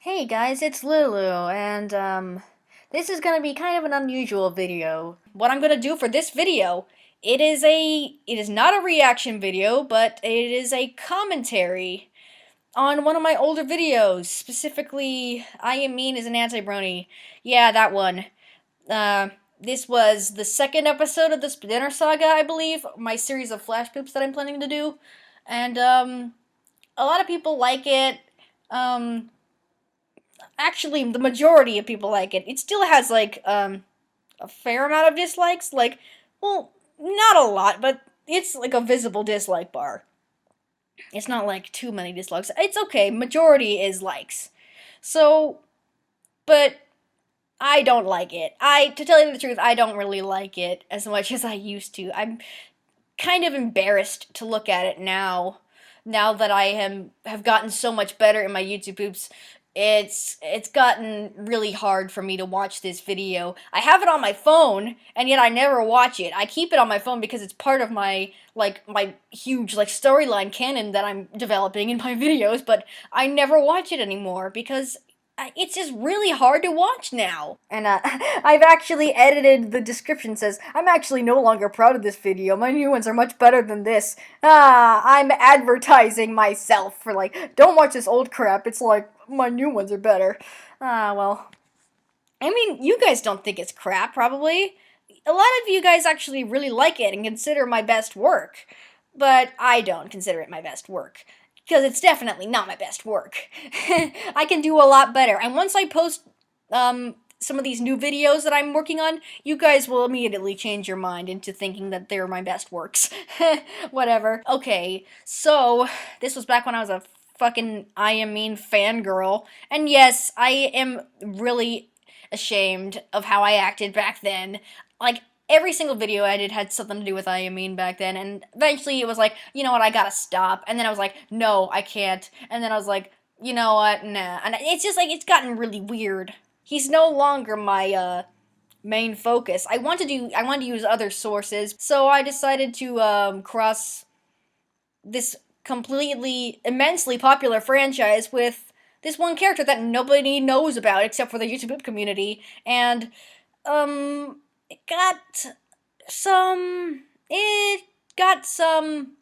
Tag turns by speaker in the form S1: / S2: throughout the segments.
S1: Hey guys, it's Lulu, and this is gonna be kind of an unusual video. What I'm gonna do for this video, it is not a reaction video, but it is a commentary on one of my older videos, specifically, I Am Meen is an Anti-Brony. Yeah, that one. Uh, this was the second episode of the Splinter Saga, I believe, my series of flash poops that I'm planning to do, and, a lot of people like it. Actually, the majority of people like it. It still has, like, a fair amount of dislikes. Like, well, not a lot, but it's, like, a visible dislike bar. It's not, like, too many dislikes. It's okay. Majority is likes. So, but I don't like it. To tell you the truth, I don't really like it as much as I used to. I'm kind of embarrassed to look at it now. Now that have gotten so much better in my YouTube poops, it's gotten really hard for me to watch this video. I have it on my phone, and yet I never watch it. I keep it on my phone because it's part of my huge storyline canon that I'm developing in my videos, but I never watch it anymore because it's just really hard to watch now. And I've actually edited the description says, I'm actually no longer proud of this video. My new ones are much better than this. I'm advertising myself for don't watch this old crap. It's like, my new ones are better. Well, I mean, you guys don't think it's crap, probably. A lot of you guys actually really like it and consider my best work. But I don't consider it my best work. Because it's definitely not my best work. I can do a lot better. And once I post some of these new videos that I'm working on, you guys will immediately change your mind into thinking that they're my best works. Whatever. Okay, so this was back when I was a fucking I Am Meen fangirl. And yes, I am really ashamed of how I acted back then. Like, every single video I did had something to do with I Am Meen back then, and eventually it was like, you know what, I gotta stop, and then I was like, no, I can't, and then I was like, you know what, nah, and it's just like, it's gotten really weird. He's no longer my, main focus. I want to use other sources, so I decided to, cross this completely, immensely popular franchise with this one character that nobody knows about except for the YouTube community, and, it got some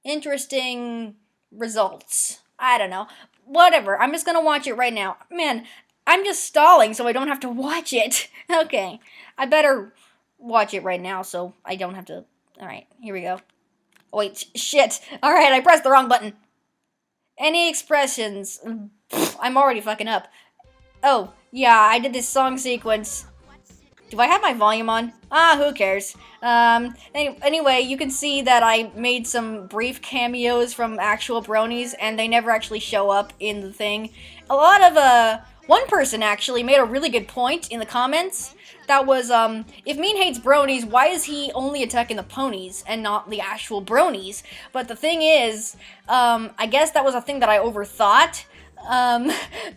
S1: interesting results. I don't know. Whatever. I'm just gonna watch it right now. Man, I'm just stalling so I don't have to watch it. Okay. I better watch it right now so I don't have to. Alright, here we go. Oh, wait, shit. Alright, I pressed the wrong button. Any expressions? Pfft, I'm already fucking up. Oh, yeah, I did this song sequence. Do I have my volume on? Who cares? Anyway, you can see that I made some brief cameos from actual bronies, and they never actually show up in the thing. A lot of, one person actually made a really good point in the comments. That was, if Meen hates bronies, why is he only attacking the ponies and not the actual bronies? But the thing is, I guess that was a thing that I overthought.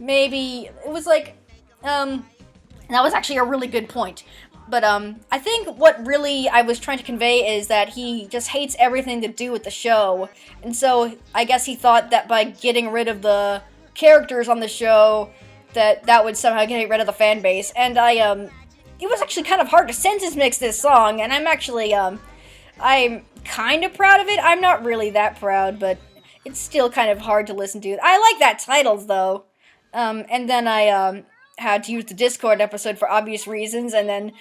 S1: Maybe, it was like, that was actually a really good point. But, I think what really I was trying to convey is that he just hates everything to do with the show. And so, I guess he thought that by getting rid of the characters on the show, that would somehow get rid of the fan base. And it was actually kind of hard to sentence mix this song, and I'm actually, I'm kind of proud of it. I'm not really that proud, but it's still kind of hard to listen to. I like that titles, though. And then I, had to use the Discord episode for obvious reasons, and then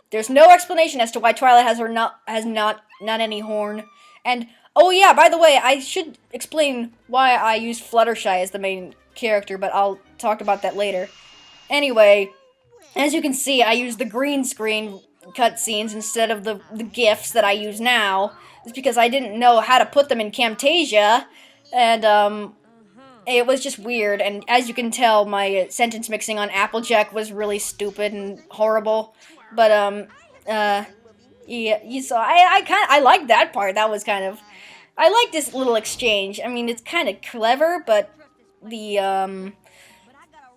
S1: there's no explanation as to why Twilight has not any horn. And oh yeah, by the way, I should explain why I use Fluttershy as the main character, but I'll talk about that later. Anyway, as you can see, I use the green screen cutscenes instead of the GIFs that I use now. It's because I didn't know how to put them in Camtasia, and it was just weird, and as you can tell, my sentence mixing on Applejack was really stupid and horrible. But yeah, you saw. I liked that part. That was kind of. I like this little exchange. I mean, it's kind of clever, but the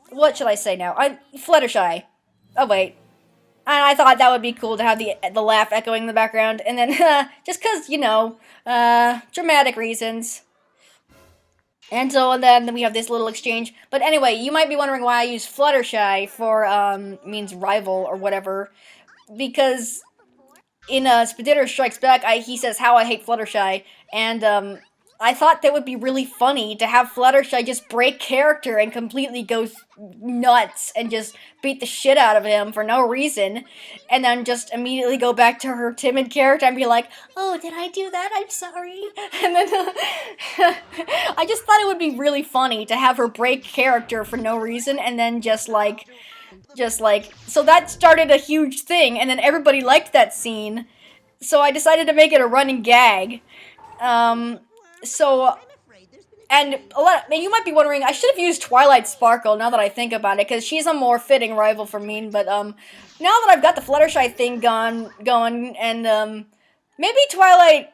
S1: what should I say now? Fluttershy. Oh wait, and I thought that would be cool to have the laugh echoing in the background, and then just 'cause, you know, dramatic reasons. And so and then we have this little exchange. But anyway, you might be wondering why I use Fluttershy for means rival or whatever, because in Speditor Strikes Back, he says how I hate Fluttershy, and I thought that would be really funny to have Fluttershy just break character and completely go nuts and just beat the shit out of him for no reason, and then just immediately go back to her timid character and be like, "Oh, did I do that? I'm sorry." And then I just thought it would be really funny to have her break character for no reason, and then just like, so that started a huge thing, and then everybody liked that scene, so I decided to make it a running gag. So, and you might be wondering, I should have used Twilight Sparkle now that I think about it, because she's a more fitting rival for Meen, but, now that I've got the Fluttershy thing going, and, maybe Twilight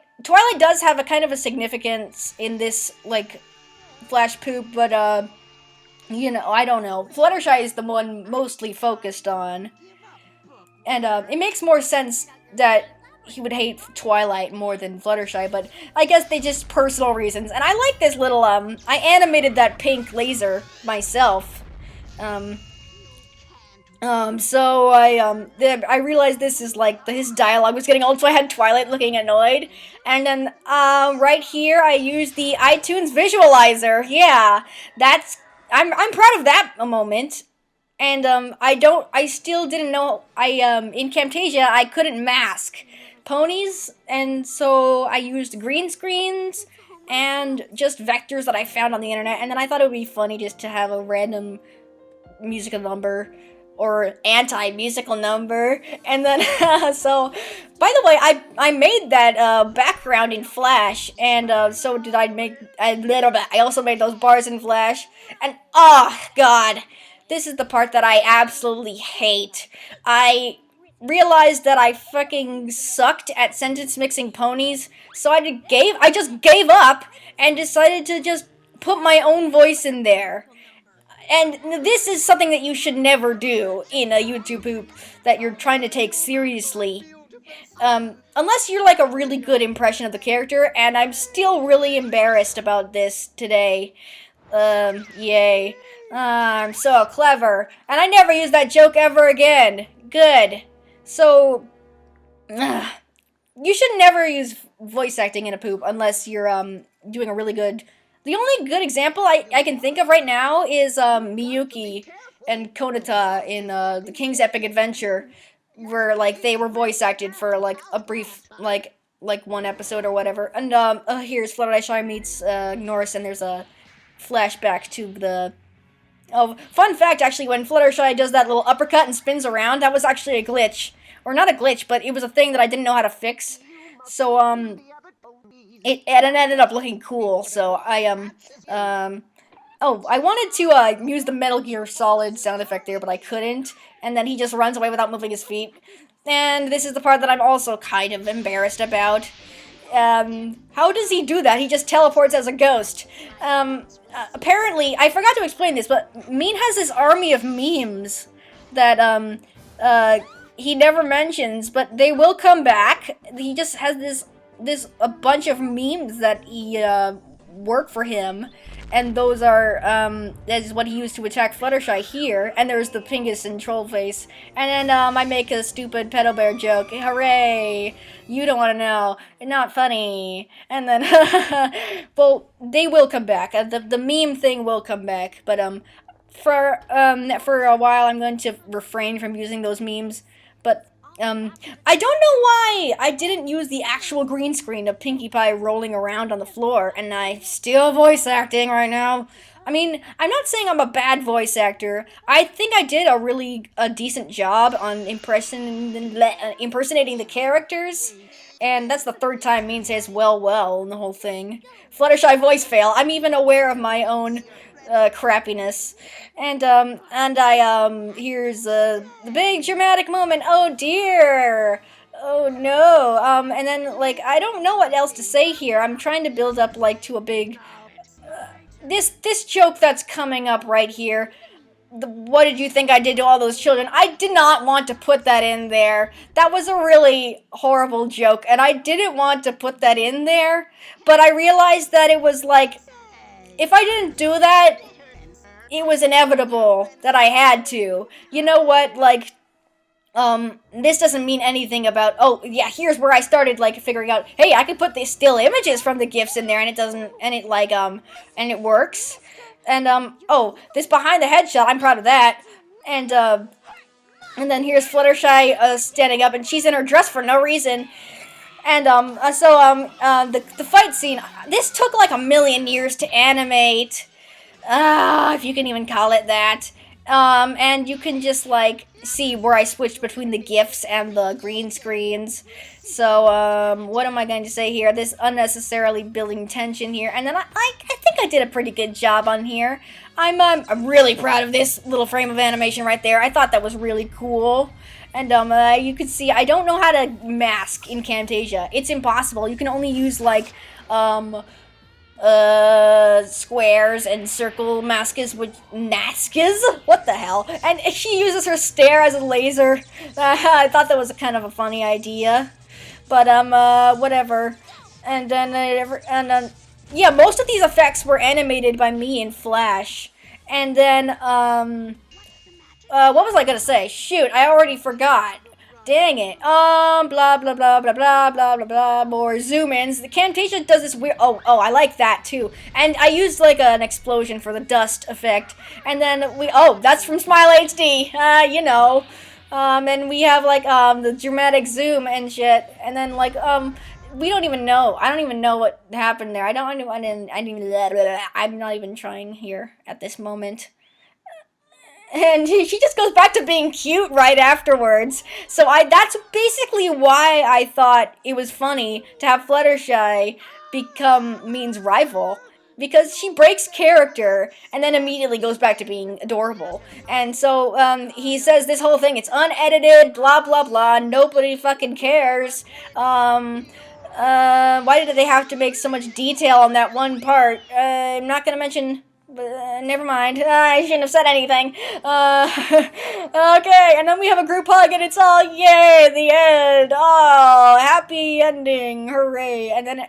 S1: does have a kind of a significance in this, like, Flash poop, but, you know, I don't know. Fluttershy is the one mostly focused on. And, it makes more sense that he would hate Twilight more than Fluttershy, but I guess they just personal reasons. And I like this little, I animated that pink laser myself. So I realized this is like, his dialogue was getting old, so I had Twilight looking annoyed. And then, right here, I used the iTunes visualizer. Yeah, I'm proud of that moment. And, I still didn't know, in Camtasia, I couldn't mask ponies, and so I used green screens and just vectors that I found on the internet, and then I thought it would be funny just to have a random musical number, or anti-musical number, and then, so, by the way, I made that, background in Flash, and, so did I also made those bars in Flash, and, oh, God, this is the part that I absolutely hate. I realized that I fucking sucked at sentence mixing ponies, so I just gave up and decided to just put my own voice in there. And this is something that you should never do in a YouTube poop that you're trying to take seriously. Unless you're like a really good impression of the character, and I'm still really embarrassed about this today. Yay. I'm so clever. And I never use that joke ever again. Good. So, you should never use voice acting in a poop unless you're, doing a really good... The only good example I can think of right now is, Miyuki and Konata in, The King's Epic Adventure, where, like, they were voice acted for, like, a brief, like one episode or whatever. And, here's Fluttershy meets, Norris, and there's a flashback to the... Oh, fun fact, actually, when Fluttershy does that little uppercut and spins around, that was actually a glitch. Or not a glitch, but it was a thing that I didn't know how to fix. So, it ended up looking cool, so I wanted to, use the Metal Gear Solid sound effect there, but I couldn't. And then he just runs away without moving his feet. And this is the part that I'm also kind of embarrassed about. How does he do that? He just teleports as a ghost. Apparently, I forgot to explain this, but Meen has this army of memes that, he never mentions, but they will come back. He just has a bunch of memes that work for him, and those are, that is what he used to attack Fluttershy here, and there's the Pingus and Trollface, and then, I make a stupid pedo bear joke, hooray, you don't want to know, not funny, and then, well, they will come back, the meme thing will come back, but, for a while, I'm going to refrain from using those memes, but, I don't know why I didn't use the actual green screen of Pinkie Pie rolling around on the floor, and I'm still voice acting right now. I mean, I'm not saying I'm a bad voice actor. I think I did a decent job on impersonating the characters, and that's the third time Meen says well in the whole thing. Fluttershy voice fail. I'm even aware of my own crappiness. And here's the big dramatic moment. Oh dear! Oh no! And then, like, I don't know what else to say here. I'm trying to build up, like, to a big... this joke that's coming up right here. What did you think I did to all those children? I did not want to put that in there. That was a really horrible joke, and I didn't want to put that in there, but I realized that it was, like... if I didn't do that, it was inevitable that I had to. You know what? Like, this doesn't mean anything about, oh, yeah, here's where I started, like, figuring out, hey, I could put the still images from the GIFs in there, and it doesn't, and it, like, and it works. And, oh, this behind the headshot, I'm proud of that. And then here's Fluttershy, standing up, and she's in her dress for no reason. And, the fight scene, this took, like, a million years to animate. If you can even call it that. And you can just, like, see where I switched between the GIFs and the green screens. So, what am I going to say here? This unnecessarily building tension here. And then I think I did a pretty good job on here. I'm really proud of this little frame of animation right there. I thought that was really cool. And, you can see, I don't know how to mask in Camtasia. It's impossible. You can only use, like, squares and circle masks, which what the hell? And she uses her stare as a laser. I thought that was a kind of a funny idea, but whatever. And then yeah, most of these effects were animated by me in Flash. And then what was I gonna say? Shoot, I already forgot. Dang it. Blah, blah, blah, blah, blah, blah, blah, blah, more zoom-ins. The Camtasia does this weird, oh, I like that, too. And I used, like, an explosion for the dust effect. And then that's from Smile HD, you know. And we have, like, the dramatic zoom and shit. And then, like, we don't even know. I don't even know what happened there. I'm not even trying here at this moment. And she just goes back to being cute right afterwards. So that's basically why I thought it was funny to have Fluttershy become Meen's rival. Because she breaks character and then immediately goes back to being adorable. And so he says this whole thing, it's unedited, blah, blah, blah, nobody fucking cares. Why did they have to make so much detail on that one part? I'm not gonna mention... never mind. I shouldn't have said anything. Okay, and then we have a group hug, and it's all, yay, the end. Oh, happy ending, hooray. And then,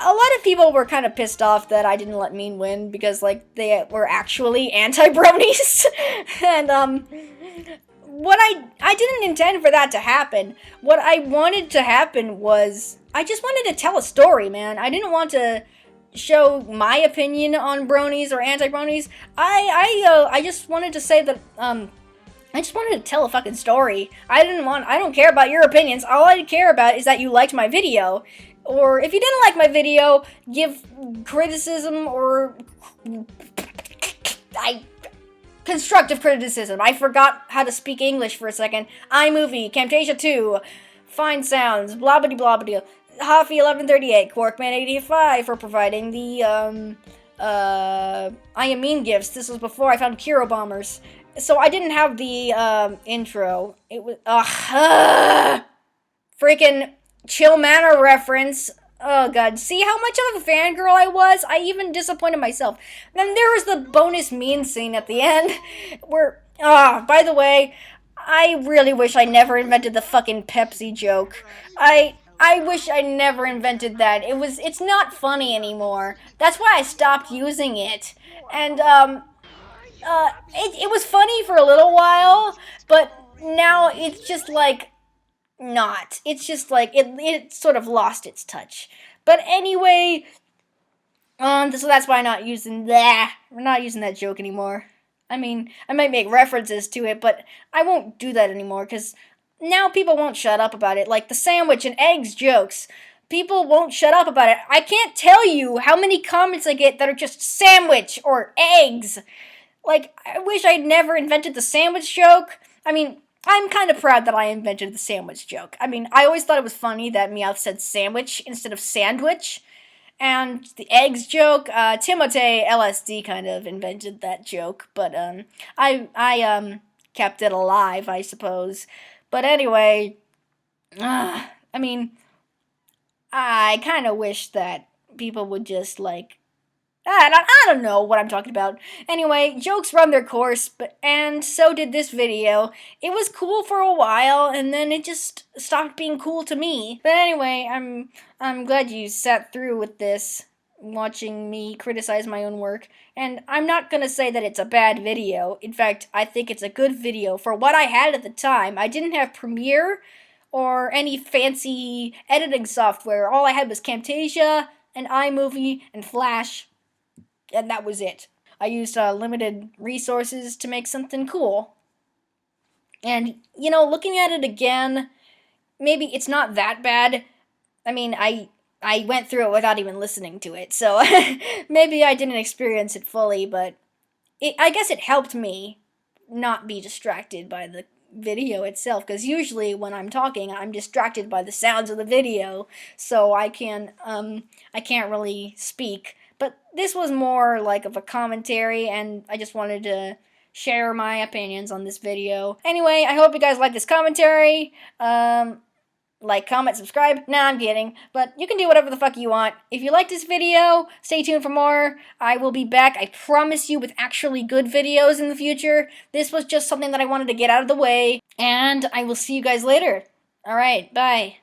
S1: a lot of people were kind of pissed off that I didn't let Meen win, because, like, they were actually anti-bronies. And, what I didn't intend for that to happen. What I wanted to happen was, I just wanted to tell a story, man. I didn't want to show my opinion on bronies or anti-bronies. I just wanted to say that, I just wanted to tell a fucking story. I don't care about your opinions. All I care about is that you liked my video. Or if you didn't like my video, give criticism or constructive criticism. I forgot how to speak English for a second. iMovie, Camtasia 2, Fine Sounds, blah blah blah blah. Hoffy 1138, Quarkman 85 for providing the I Am Meen gifts. This was before I found Kiro Bombers. So I didn't have the intro. It was freaking Chill Manor reference. Oh god, see how much of a fangirl I was? I even disappointed myself. Then there was the bonus Meen scene at the end where by the way, I really wish I never invented the fucking Pepsi joke. I wish I never invented that. It's not funny anymore. That's why I stopped using it. And, it was funny for a little while, but now it's just, like, not. It's just, like, it sort of lost its touch. But anyway, so that's why I'm not using that. We're not using that joke anymore. I mean, I might make references to it, but I won't do that anymore, because now people won't shut up about it. Like the sandwich and eggs jokes. People won't shut up about it. I can't tell you how many comments I get that are just sandwich or eggs. Like, I wish I'd never invented the sandwich joke. I mean, I'm kind of proud that I invented the sandwich joke. I mean, I always thought it was funny that Meowth said sandwich instead of sandwich. And the eggs joke, Timothée LSD kind of invented that joke. But, I kept it alive, I suppose. But anyway, I mean, I kind of wish that people would just, like, I don't know what I'm talking about. Anyway, jokes run their course, and so did this video. It was cool for a while, and then it just stopped being cool to me. But anyway, I'm glad you sat through with this. watching me criticize my own work. And I'm not gonna say that it's a bad video. In fact, I think it's a good video for what I had at the time. I didn't have Premiere or any fancy editing software. All I had was Camtasia and iMovie and Flash, and that was it. I used limited resources to make something cool. And, you know, looking at it again, maybe it's not that bad. I mean, I went through it without even listening to it, so maybe I didn't experience it fully, but I guess it helped me not be distracted by the video itself, because usually when I'm talking, I'm distracted by the sounds of the video, so I can't really speak. But this was more like of a commentary, and I just wanted to share my opinions on this video. Anyway, I hope you guys like this commentary. Like, comment, subscribe. Nah, I'm kidding. But you can do whatever the fuck you want. If you like this video, stay tuned for more. I will be back, I promise you, with actually good videos in the future. This was just something that I wanted to get out of the way. And I will see you guys later. Alright, bye.